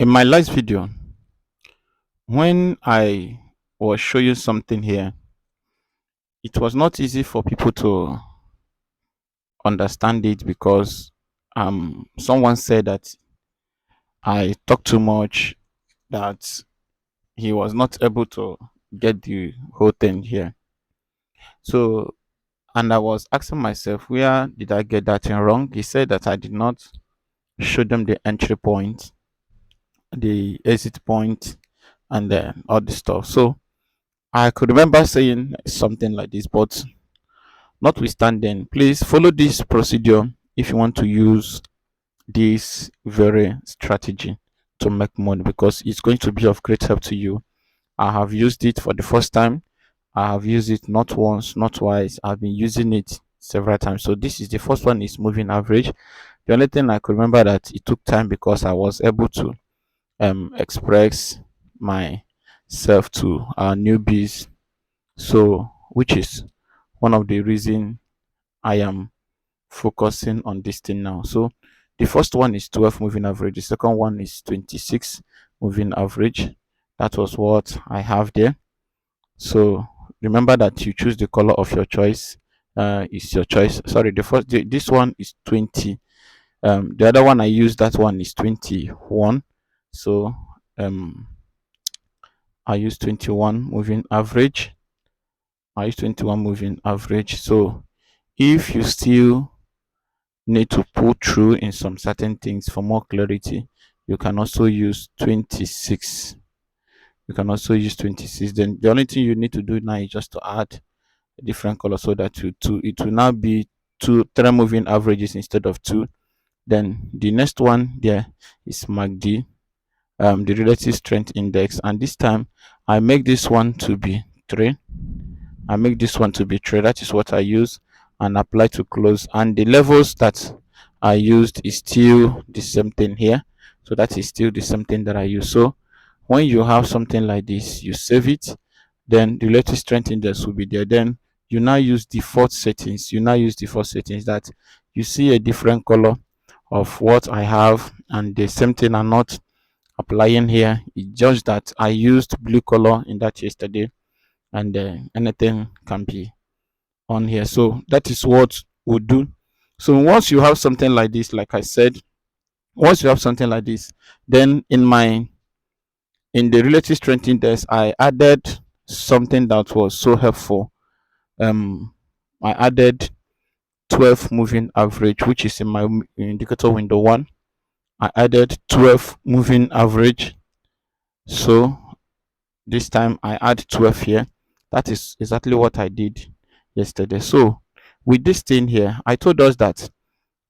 In my last video, when I was showing something here, it was not easy for people to understand it because someone said that I talk too much, that he was not able to get the whole thing here. So, and I was asking myself, where did I get that thing wrong? He said that I did not show them the entry point, the exit point, and then all the stuff. So I could remember saying something like this, but notwithstanding, please follow this procedure if you want to use this very strategy to make money, because it's going to be of great help to you. I have used it for the first time. I have used it not once, not twice. I've been using it several times. So this is the first one, is moving average. The only thing I could remember that it took time because I was able to express myself to our newbies. So which is one of the reason I am focusing on this thing now. So the first one is 12 moving average. The second one is 26 moving average. That was what I have there. So remember that you choose the color of your choice. Is your choice. Sorry, this one is 20. The other one I used, that one is 21. So I use 21 moving average. I use 21 moving average. So if you still need to pull through in some certain things for more clarity, you can also use 26. You can also use 26. Then the only thing you need to do now is just to add a different color so that it will now be three moving averages instead of two. Then the next one there is MACD, the relative strength index, and this time I make this one to be 3. I make this one to be 3. That is what I use, and apply to close. And the levels that I used is still the same thing here. So that is still the same thing that I use. So when you have something like this, you save it. Then the relative strength index will be there. Then you now use default settings. That you see a different color of what I have, and the same thing I'm not applying here. It's just that I used blue color in that yesterday, and anything can be on here. So that is what we'll do. So once you have something like this, like I said, once you have something like this, then in the relative strength index, I added something that was so helpful. I added 12 moving average, which is in my indicator window 1. I added 12 moving average. So this time I add 12 here. That is exactly what I did yesterday. So with this thing here, I told us that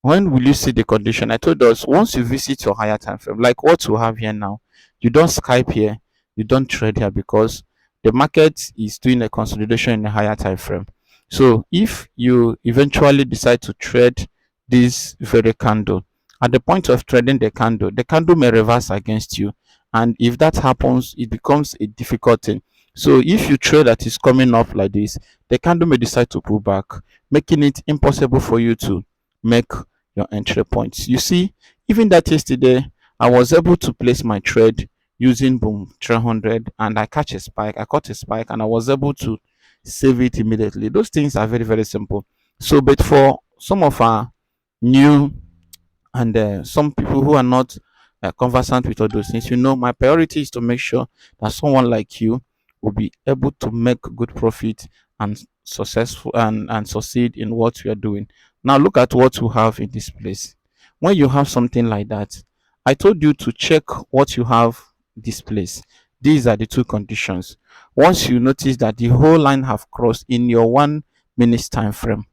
when will you see the condition? I told us once you visit your higher time frame, like what we have here now, you don't Skype here, you don't trade here, because the market is doing a consolidation in a higher time frame. So if you eventually decide to trade this very candle, at the point of trading the candle may reverse against you, and if that happens, it becomes a difficult thing. So if you trade that is coming up like this, the candle may decide to pull back, making it impossible for you to make your entry points. You see, even that yesterday, I was able to place my trade using boom 300, and I caught a spike, and I was able to save it immediately. Those things are very, very simple. So, but for some of our new and some people who are not conversant with all those things, my priority is to make sure that someone like you will be able to make good profit and successful and succeed in what you are doing. Now look at what you have in this place. When you have something like that, I told you to check what you have this place. These are the two conditions. Once you notice that the whole line have crossed in your 1 minute time frame,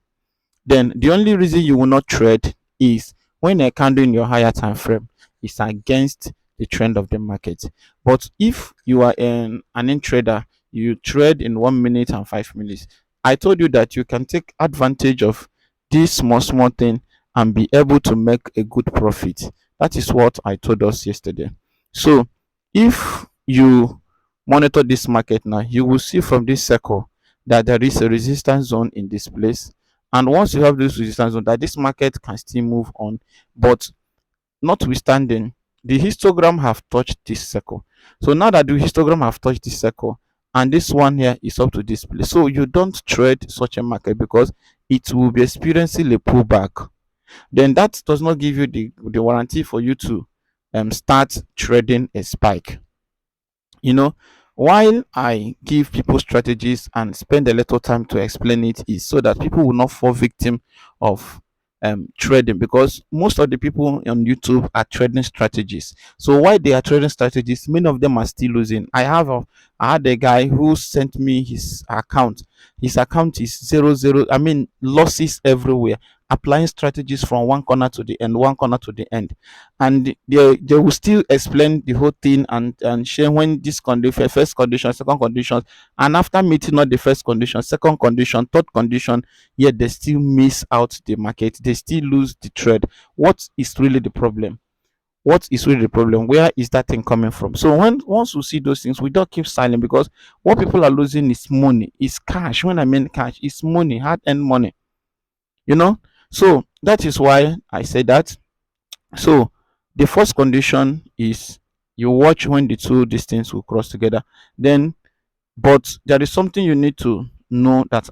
then the only reason you will not trade is when a candle in your higher time frame is against the trend of the market. But if you are an in trader, you trade in 1 minute and 5 minutes. I told you that you can take advantage of this small thing and be able to make a good profit. That is what I told us yesterday. So if you monitor this market now, you will see from this circle that there is a resistance zone in this place, and once you have this resistance zone, that this market can still move on. But notwithstanding, the histogram have touched this circle. So now that the histogram have touched this circle and this one here is up to this place, so you don't trade such a market because it will be experiencing a pullback. Then that does not give you the warranty for you to start trading a spike. You know, while I give people strategies and spend a little time to explain it, is so that people will not fall victim of trading, because most of the people on YouTube are trading strategies. So why they are trading strategies, many of them are still losing. I had a guy who sent me his account. His account is 00, I mean losses everywhere, applying strategies from one corner to the end, one corner to the end, and they will still explain the whole thing and share when this condition, first condition, second condition, and after meeting not the first condition, second condition, third condition, yet they still miss out the market, they still lose the trade. What is really the problem? What is really the problem? Where is that thing coming from? So when once we see those things, we don't keep silent, because what people are losing is money, is cash. When I mean cash, it's money, hard-earned money, you know. So that is why I say that. So the first condition is you watch when the two distance will cross together. Then, but there is something you need to know that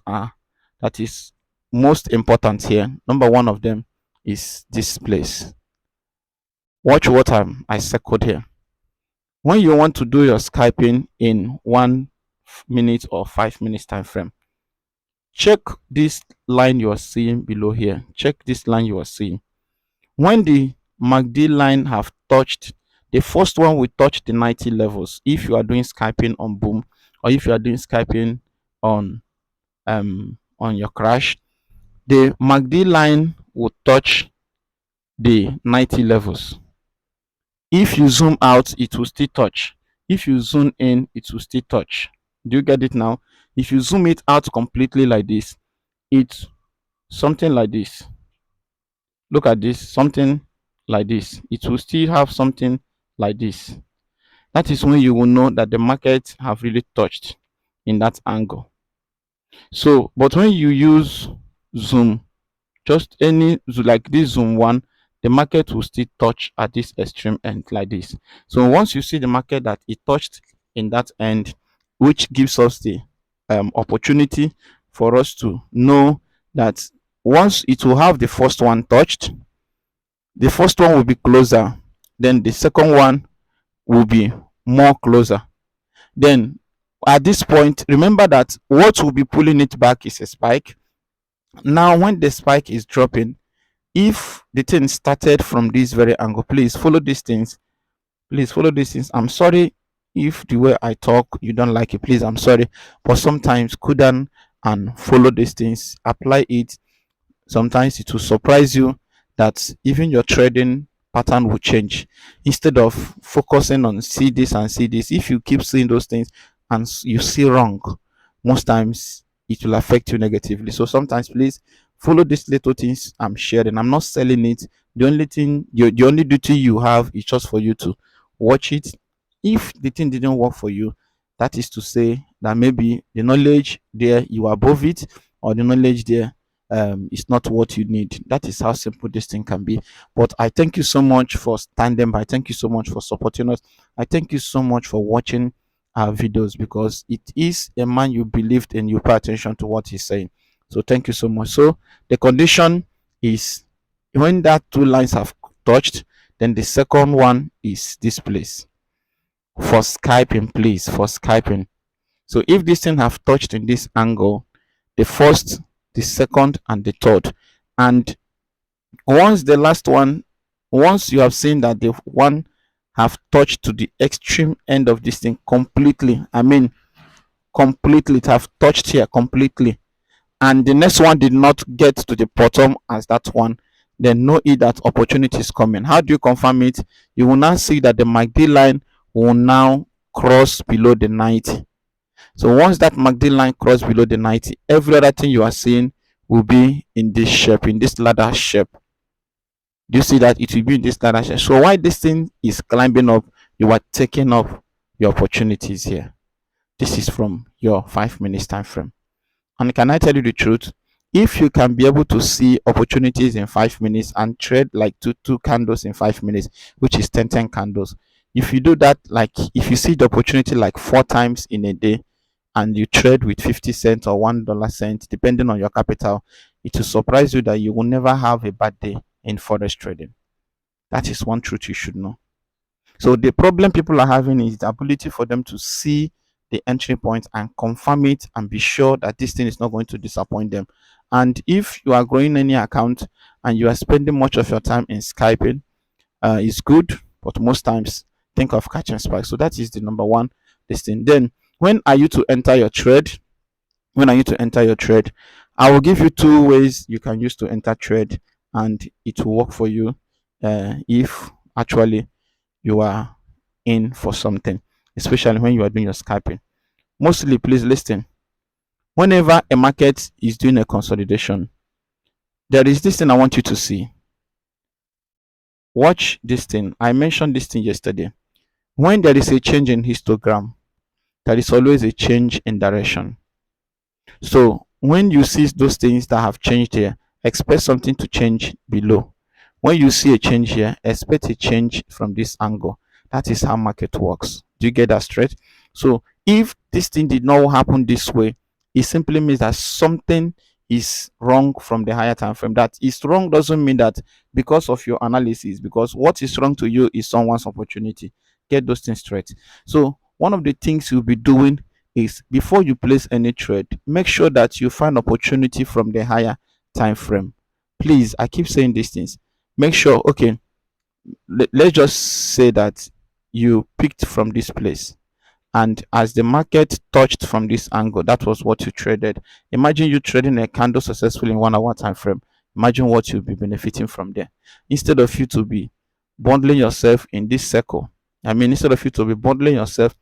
is most important here. Number one of them is this place. Watch what I circled here. When you want to do your scalping in 1 minute or 5 minutes time frame, check this line you are seeing below here. Check this line you are seeing. When the MACD line have touched, the first one will touch the 90 levels if you are doing scalping on boom, or if you are doing scalping on your crash, the MACD line will touch the 90 levels. If you zoom out, it will still touch. If you zoom in, it will still touch. Do you get it now? If you zoom it out completely like this, it's something like this. Look at this, something like this. It will still have something like this. That is when you will know that the market have really touched in that angle. So, but when you use zoom, just any like this zoom one, the market will still touch at this extreme end like this. So once you see the market that it touched in that end, which gives us the opportunity for us to know that once it will have the first one touched, the first one will be closer, then the second one will be more closer. Then at this point, remember that what will be pulling it back is a spike. Now when the spike is dropping, if the thing started from this very angle, please follow these things. Please follow these things. I'm sorry if the way I talk you don't like it, please, I'm sorry, but sometimes cool down and follow these things, apply it. Sometimes it will surprise you that even your trading pattern will change. Instead of focusing on see this and see this, if you keep seeing those things and you see wrong, most times it will affect you negatively. So sometimes please follow these little things I'm sharing. I'm not selling it. The only thing, the only duty you have is just for you to watch it. If the thing didn't work for you, that is to say that maybe the knowledge there you are above it, or the knowledge there is not what you need. That is how simple this thing can be. But I thank you so much for standing by. Thank you so much for supporting us. I thank you so much for watching our videos, because it is a man you believed in, you pay attention to what he's saying. So thank you so much. So the condition is when that two lines have touched, then the second one is this place for Skyping, please, for Skyping. So if this thing have touched in this angle, the first, the second, and the third, and once the last one, once you have seen that the one have touched to the extreme end of this thing completely, I mean completely, it have touched here completely, and the next one did not get to the bottom as that one, then know it that opportunity is coming. How do you confirm it? You will now see that the MACD line will now cross below the 90. So once that MACD line cross below the 90, every other thing you are seeing will be in this shape, in this ladder shape. Do you see that it will be in this ladder shape? So while this thing is climbing up, you are taking up your opportunities here. This is from your 5 minutes time frame. And can I tell you the truth? If you can be able to see opportunities in 5 minutes and trade like two candles in 5 minutes, which is 10 candles, if you do that, like if you see the opportunity like 4 times in a day and you trade with 50 cents or $1 cent, depending on your capital, it will surprise you that you will never have a bad day in forex trading. That is one truth you should know. So the problem people are having is the ability for them to see the entry point and confirm it and be sure that this thing is not going to disappoint them. And if you are growing any account and you are spending much of your time in Skyping, it's good, but most times think of catching spikes. So that is the number one this thing. Then when are you to enter your trade? When are you to enter your trade? I will give you two ways you can use to enter trade, and it will work for you if actually you are in for something, especially when you are doing your scalping. Mostly, please listen. Whenever a market is doing a consolidation, there is this thing I want you to see. Watch this thing. I mentioned this thing yesterday. When there is a change in histogram, there is always a change in direction. So when you see those things that have changed here, expect something to change below. When you see a change here, expect a change from this angle. That is how market works. Do you get that straight? So if this thing did not happen this way, it simply means that something is wrong from the higher time frame. That is wrong doesn't mean that because of your analysis, because what is wrong to you is someone's opportunity. Get those things straight. So one of the things you'll be doing is before you place any trade, make sure that you find opportunity from the higher time frame. Please, I keep saying these things. Make sure, okay, let's just say that you picked from this place, and as the market touched from this angle, that was what you traded. Imagine you trading a candle successfully in 1 hour time frame. Imagine what you'll be benefiting from there, instead of you to be bundling yourself in this circle. Instead of you to be bundling yourself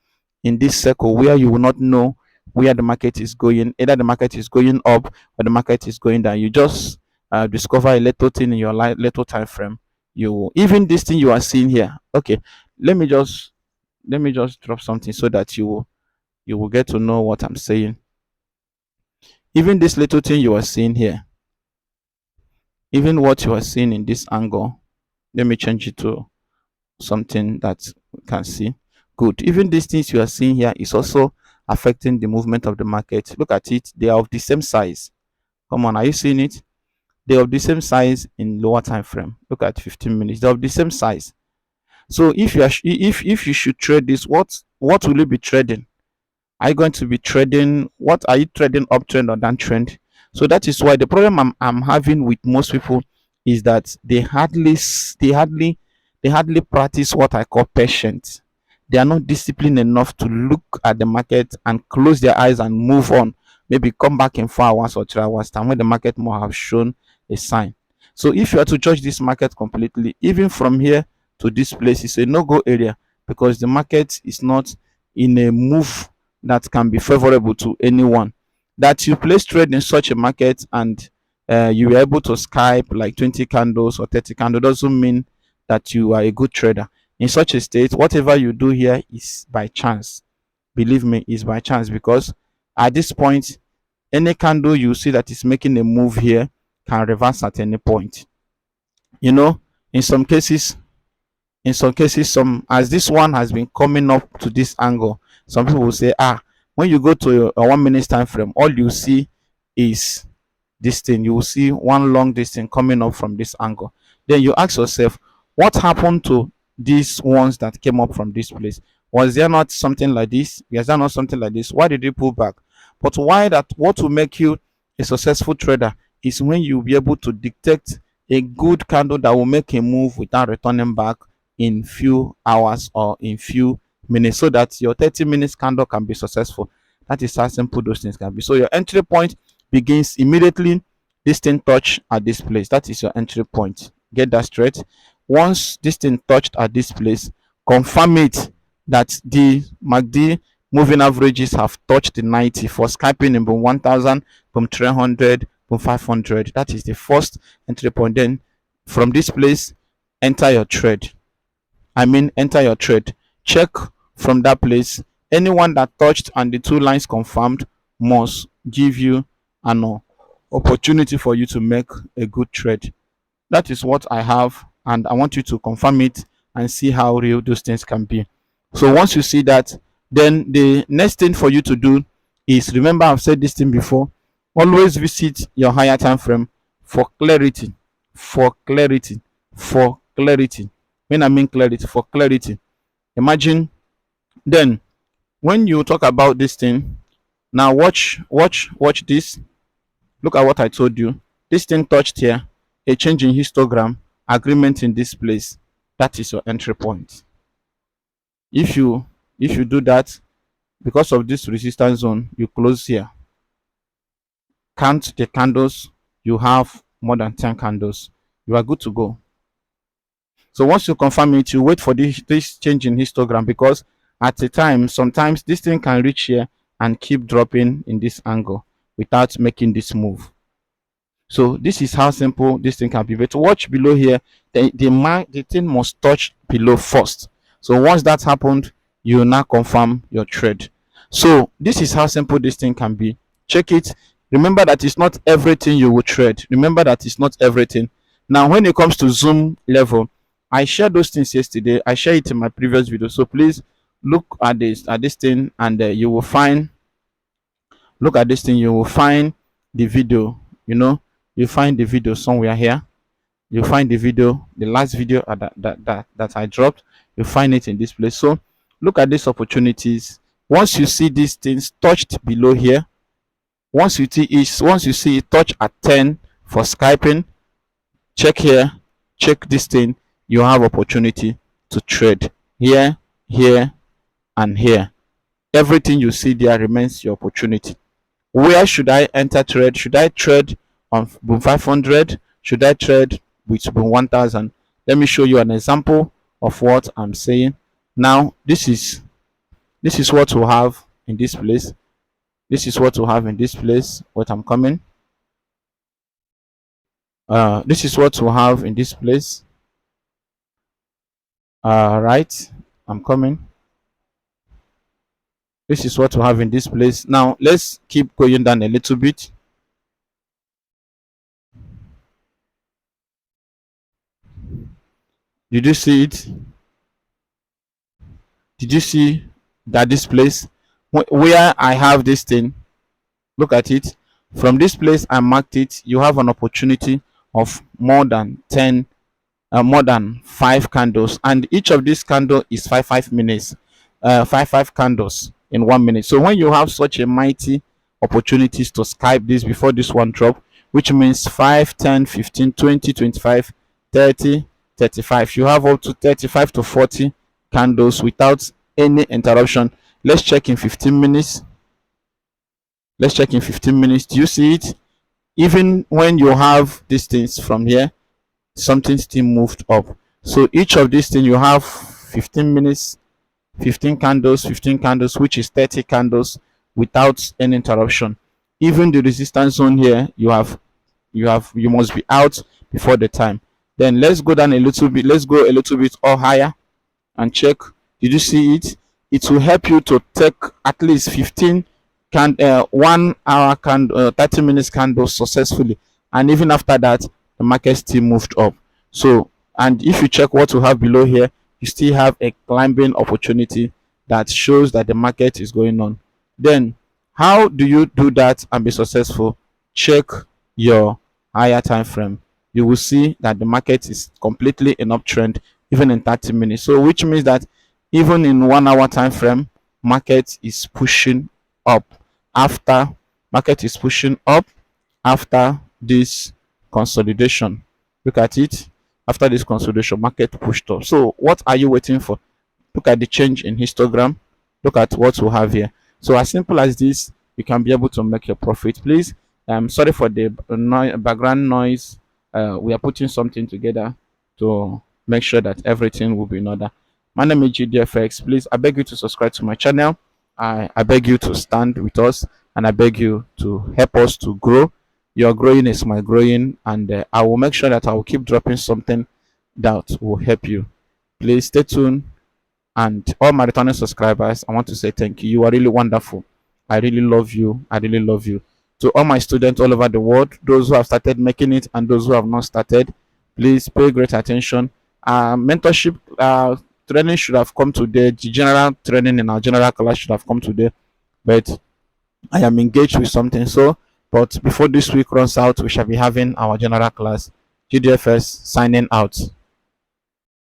in this circle where you will not know where the market is going, either the market is going up or the market is going down. You just discover a little thing in your little time frame. You even this thing you are seeing here. Okay, let me just drop something so that you will get to know what I'm saying. Even this little thing you are seeing here, even what you are seeing in this angle, let me change it to something that we can see. Good. Even these things you are seeing here is also affecting the movement of the market. Look at it. They are of the same size. Come on, are you seeing it? They are of the same size in lower time frame. Look at 15 minutes. They're of the same size. So if you are if you should trade this, what will you be trading? Are you going to be trading? What are you trading, uptrend or downtrend? So that is why the problem I'm having with most people is that they hardly practice what I call patience. They are not disciplined enough to look at the market and close their eyes and move on. Maybe come back in 4 hours or 3 hours time when the market more have shown a sign. So if you are to judge this market completely, even from here to this place, it's a no-go area because the market is not in a move that can be favorable to anyone. That you place trade in such a market and you are able to Skype like 20 candles or 30 candles doesn't mean that you are a good trader. In such a state, whatever you do here is by chance. Believe me, is by chance because at this point, any candle you see that is making a move here can reverse at any point. You know, in some cases, some as this one has been coming up to this angle, some people will say, when you go to a 1 minute time frame, all you see is this thing. You will see one long distance coming up from this angle. Then you ask yourself, what happened to these ones that came up from this place? Was there not something like this? Was there not something like this? Why did you pull back? But why that? What will make you a successful trader is when you be able to detect a good candle that will make a move without returning back in few hours or in few minutes, so that your 30 minutes candle can be successful. That is how simple those things can be. So your entry point begins immediately this thing touch at this place. That is your entry point. Get that straight. Once this thing touched at this place, confirm it that the MACD moving averages have touched the 90 for scalping in boom 1000, boom 300, boom 500. That is the first entry point. Then from this place, enter your trade. Enter your trade. Check from that place. Anyone that touched and the two lines confirmed must give you an opportunity for you to make a good trade. That is what I have, and I want you to confirm it and see how real those things can be. So once you see that, then the next thing for you to do is, remember I've said this thing before, always visit your higher time frame for clarity, for clarity, for clarity. When I mean clarity, for clarity. Imagine then when you talk about this thing, now watch this. Look at what I told you. This thing touched here, a change in histogram, agreement in this place. That is your entry point. If you do that, because of this resistance zone, you close here. Count the candles. You have more than 10 candles. You are good to go. So once you confirm it, you wait for this change in histogram, because at a time, sometimes this thing can reach here and keep dropping in this angle without making this move. So this is how simple this thing can be. But watch below here, the thing must touch below first. So once that happened, you now confirm your trade. So this is how simple this thing can be. Check it. Remember that it's not everything you will trade. Remember that it's not everything. Now, when it comes to zoom level, I shared those things yesterday. I shared it in my previous video. So please look at this thing, and you will find, look at this thing, you will find the video. You know, you find the video somewhere here. You find the video, the last video that I dropped. You find it in this place. So look at these opportunities. Once you see these things touched below here, once you see it touch at 10 for scalping, check here, check this thing. You have opportunity to trade here, here, and here. Everything you see there remains your opportunity. Where should I enter trade? Should I trade on boom 500? Should I trade with boom 1000? Let me show you an example of what I'm saying. Now this is what we have in this place. This is what we have in this place. What I'm coming. This is what we have in this place. Right. I'm coming. This is what we have in this place. Now let's keep going down a little bit. Did you see it? Did you see that this place where I have this thing? Look at it. From this place I marked it. You have an opportunity of more than 10, more than 5 candles, and each of these candle is 5 minutes, 5 candles in 1 minute. So when you have such a mighty opportunities to Skype this before this one drop, which means 5, 10, 15, 20, 25, 30, 35, you have up to 35 to 40 candles without any interruption. Let's check in 15 minutes. Let's check in 15 minutes. Do you see it? Even when you have these things from here, something still moved up. So each of these things, you have 15 minutes, 15 candles, 15 candles, which is 30 candles without any interruption. Even the resistance zone here, you must be out before the time. Then let's go down a little bit. Let's go a little bit or higher and check. Did you see it? It will help you to take at least 15 1 hour candle, 30 minutes candle successfully, and even after that the market still moved up. So, and if you check what we have below here, you still have a climbing opportunity that shows that the market is going on. Then how do you do that and be successful? Check your higher time frame. You will see that the market is completely in uptrend even in 30 minutes. So which means that even in 1 hour time frame, market is pushing up. After market is pushing up after this consolidation. Look at it. After this consolidation, market pushed up. So what are you waiting for? Look at the change in histogram. Look at what we have here. So as simple as this, you can be able to make your profit. Please, I'm sorry for the background noise. We are putting something together to make sure that everything will be in order. My name is GDFX. Please, I beg you to subscribe to my channel. I beg you to stand with us, and I beg you to help us to grow. Your growing is my growing, and I will make sure that I will keep dropping something that will help you. Please stay tuned, and all my returning subscribers, I want to say thank you. You are really wonderful. I really love you. I really love you. To all my students all over the world, those who have started making it and those who have not started, please pay great attention. Mentorship training should have come today. The general training in our general class should have come today, but I am engaged with something. So, but before this week runs out, we shall be having our general class. GDFS signing out.